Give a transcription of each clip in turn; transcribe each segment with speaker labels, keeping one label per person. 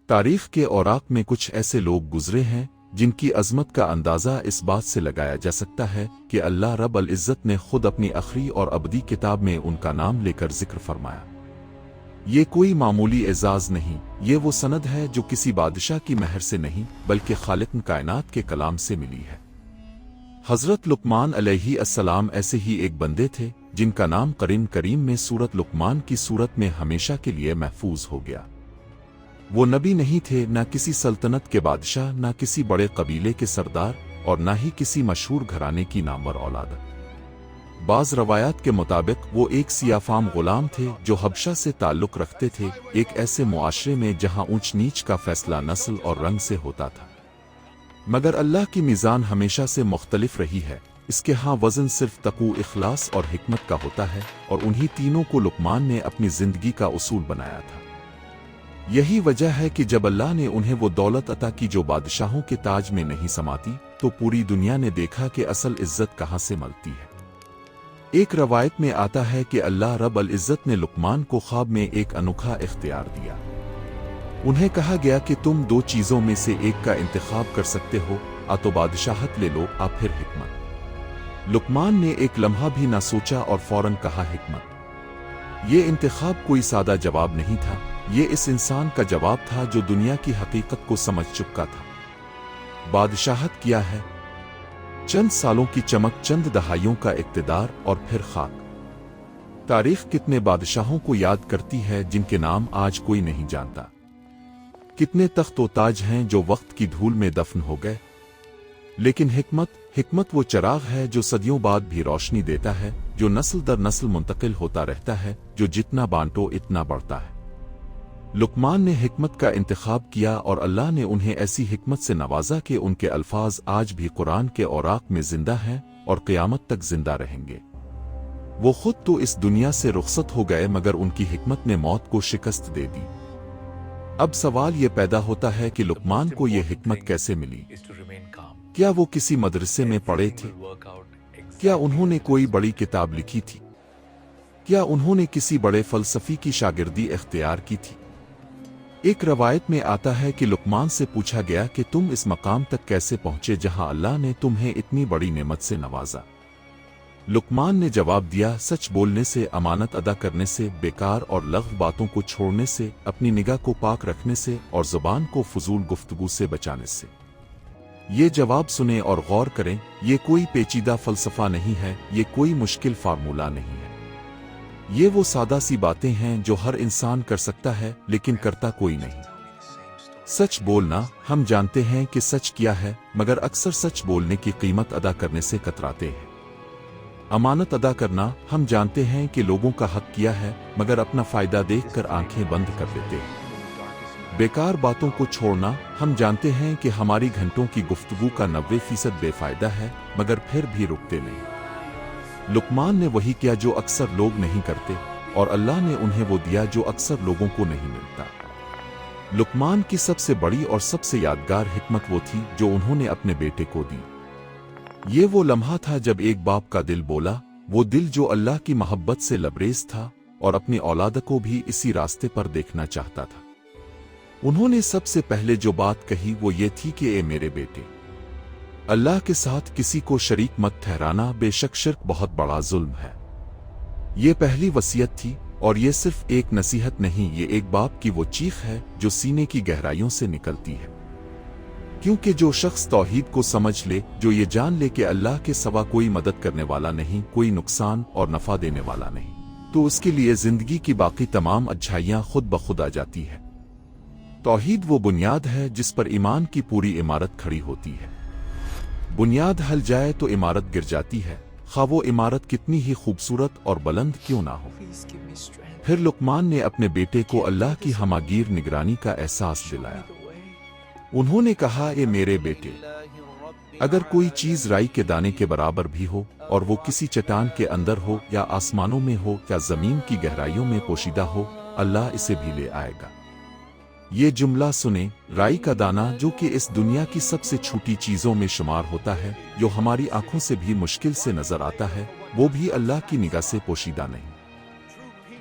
Speaker 1: تاریخ کے اوراق میں کچھ ایسے لوگ گزرے ہیں جن کی عظمت کا اندازہ اس بات سے لگایا جا سکتا ہے کہ اللہ رب العزت نے خود اپنی آخری اور ابدی کتاب میں ان کا نام لے کر ذکر فرمایا۔ یہ کوئی معمولی اعزاز نہیں، یہ وہ سند ہے جو کسی بادشاہ کی مہر سے نہیں بلکہ خالق کائنات کے کلام سے ملی ہے۔ حضرت لقمان علیہ السلام ایسے ہی ایک بندے تھے جن کا نام قرآن کریم میں سورت لقمان کی صورت میں ہمیشہ کے لیے محفوظ ہو گیا۔ وہ نبی نہیں تھے، نہ کسی سلطنت کے بادشاہ، نہ کسی بڑے قبیلے کے سردار، اور نہ ہی کسی مشہور گھرانے کی نامور اولاد۔ بعض روایات کے مطابق وہ ایک سیاہ فام غلام تھے جو حبشہ سے تعلق رکھتے تھے، ایک ایسے معاشرے میں جہاں اونچ نیچ کا فیصلہ نسل اور رنگ سے ہوتا تھا۔ مگر اللہ کی میزان ہمیشہ سے مختلف رہی ہے، اس کے ہاں وزن صرف تقوی، اخلاص اور حکمت کا ہوتا ہے، اور انہی تینوں کو لقمان نے اپنی زندگی کا اصول بنایا تھا۔ یہی وجہ ہے کہ جب اللہ نے انہیں وہ دولت عطا کی جو بادشاہوں کے تاج میں نہیں سماتی، تو پوری دنیا نے دیکھا کہ اصل عزت کہاں سے ملتی ہے۔ ایک روایت میں آتا ہے کہ اللہ رب العزت نے لقمان کو خواب میں ایک انوکھا اختیار دیا۔ انہیں کہا گیا کہ تم دو چیزوں میں سے ایک کا انتخاب کر سکتے ہو، تو بادشاہت لے لو، پھر حکمت۔ لقمان نے ایک لمحہ بھی نہ سوچا اور فوراً کہا حکمت۔ یہ انتخاب کوئی سادہ جواب نہیں تھا، یہ اس انسان کا جواب تھا جو دنیا کی حقیقت کو سمجھ چکا تھا۔ بادشاہت کیا ہے؟ چند سالوں کی چمک، چند دہائیوں کا اقتدار، اور پھر خاک۔ تاریخ کتنے بادشاہوں کو یاد کرتی ہے جن کے نام آج کوئی نہیں جانتا؟ کتنے تخت و تاج ہیں جو وقت کی دھول میں دفن ہو گئے؟ لیکن حکمت وہ چراغ ہے جو صدیوں بعد بھی روشنی دیتا ہے، جو نسل در نسل منتقل ہوتا رہتا ہے، جو جتنا بانٹو اتنا بڑھتا ہے۔ لقمان نے حکمت کا انتخاب کیا، اور اللہ نے انہیں ایسی حکمت سے نوازا کہ ان کے الفاظ آج بھی قرآن کے اوراق میں زندہ ہیں اور قیامت تک زندہ رہیں گے۔ وہ خود تو اس دنیا سے رخصت ہو گئے، مگر ان کی حکمت نے موت کو شکست دے دی۔ اب سوال یہ پیدا ہوتا ہے کہ لقمان کو یہ حکمت کیسے ملی؟ کیا وہ کسی مدرسے میں پڑھے تھے؟ کیا انہوں نے کوئی بڑی کتاب لکھی تھی؟ کیا انہوں نے کسی بڑے فلسفی کی شاگردی اختیار کی تھی؟ ایک روایت میں آتا ہے کہ لقمان سے پوچھا گیا کہ تم اس مقام تک کیسے پہنچے جہاں اللہ نے تمہیں اتنی بڑی نعمت سے نوازا؟ لقمان نے جواب دیا، سچ بولنے سے، امانت ادا کرنے سے، بیکار اور لغو باتوں کو چھوڑنے سے، اپنی نگاہ کو پاک رکھنے سے، اور زبان کو فضول گفتگو سے بچانے سے۔ یہ جواب سنیں اور غور کریں، یہ کوئی پیچیدہ فلسفہ نہیں ہے، یہ کوئی مشکل فارمولہ نہیں ہے۔ یہ وہ سادہ سی باتیں ہیں جو ہر انسان کر سکتا ہے، لیکن کرتا کوئی نہیں۔ سچ بولنا، ہم جانتے ہیں کہ سچ کیا ہے، مگر اکثر سچ بولنے کی قیمت ادا کرنے سے کتراتے ہیں۔ امانت ادا کرنا، ہم جانتے ہیں کہ لوگوں کا حق کیا ہے، مگر اپنا فائدہ دیکھ کر آنکھیں بند کر دیتے ہیں۔ بیکار باتوں کو چھوڑنا، ہم جانتے ہیں کہ ہماری گھنٹوں کی گفتگو کا 90% بے فائدہ ہے، مگر پھر بھی رکتے نہیں۔ لقمان نے وہی کیا جو اکثر لوگ نہیں کرتے، اور اللہ نے انہیں وہ دیا جو اکثر لوگوں کو نہیں ملتا۔ لقمان کی سب سے بڑی اور سب سے یادگار حکمت وہ تھی جو انہوں نے اپنے بیٹے کو دی۔ یہ وہ لمحہ تھا جب ایک باپ کا دل بولا، وہ دل جو اللہ کی محبت سے لبریز تھا اور اپنی اولاد کو بھی اسی راستے پر دیکھنا چاہتا تھا۔ انہوں نے سب سے پہلے جو بات کہی وہ یہ تھی کہ اے میرے بیٹے، اللہ کے ساتھ کسی کو شریک مت ٹھہرانا، بے شک شرک بہت بڑا ظلم ہے۔ یہ پہلی وصیت تھی، اور یہ صرف ایک نصیحت نہیں، یہ ایک باپ کی وہ چیخ ہے جو سینے کی گہرائیوں سے نکلتی ہے۔ کیونکہ جو شخص توحید کو سمجھ لے، جو یہ جان لے کہ اللہ کے سوا کوئی مدد کرنے والا نہیں، کوئی نقصان اور نفع دینے والا نہیں، تو اس کے لیے زندگی کی باقی تمام اچھائیاں خود بخود آ جاتی ہے۔ توحید وہ بنیاد ہے جس پر ایمان کی پوری عمارت کھڑی ہوتی ہے۔ بنیاد ہل جائے تو عمارت گر جاتی ہے، خواہ وہ عمارت کتنی ہی خوبصورت اور بلند کیوں نہ ہو۔ پھر لقمان نے اپنے بیٹے کو اللہ کی ہماگیر نگرانی کا احساس دلایا۔ انہوں نے کہا، اے میرے بیٹے، اگر کوئی چیز رائی کے دانے کے برابر بھی ہو، اور وہ کسی چٹان کے اندر ہو، یا آسمانوں میں ہو، یا زمین کی گہرائیوں میں پوشیدہ ہو، اللہ اسے بھی لے آئے گا۔ یہ جملہ سنیں، رائی کا دانہ جو کہ اس دنیا کی سب سے چھوٹی چیزوں میں شمار ہوتا ہے، جو ہماری آنکھوں سے بھی مشکل سے نظر آتا ہے، وہ بھی اللہ کی نگاہ سے پوشیدہ نہیں۔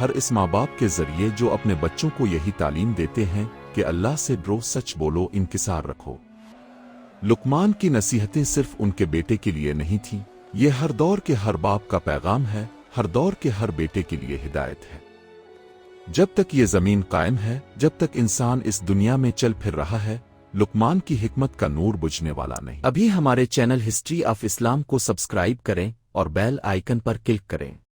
Speaker 1: ہر اس ماں باپ کے ذریعے جو اپنے بچوں کو یہی تعلیم دیتے ہیں کہ اللہ سے ڈرو، سچ بولو، انکسار رکھو۔ لقمان کی نصیحتیں صرف ان کے بیٹے کے لیے نہیں تھیں، یہ ہر دور کے ہر باپ کا پیغام ہے، ہر دور کے ہر بیٹے کے لیے ہدایت ہے۔ جب تک یہ زمین قائم ہے، جب تک انسان اس دنیا میں چل پھر رہا ہے، لقمان کی حکمت کا نور بجھنے والا نہیں۔ ابھی ہمارے چینل ہسٹری آف اسلام کو سبسکرائب کریں اور بیل آئیکن پر کلک کریں۔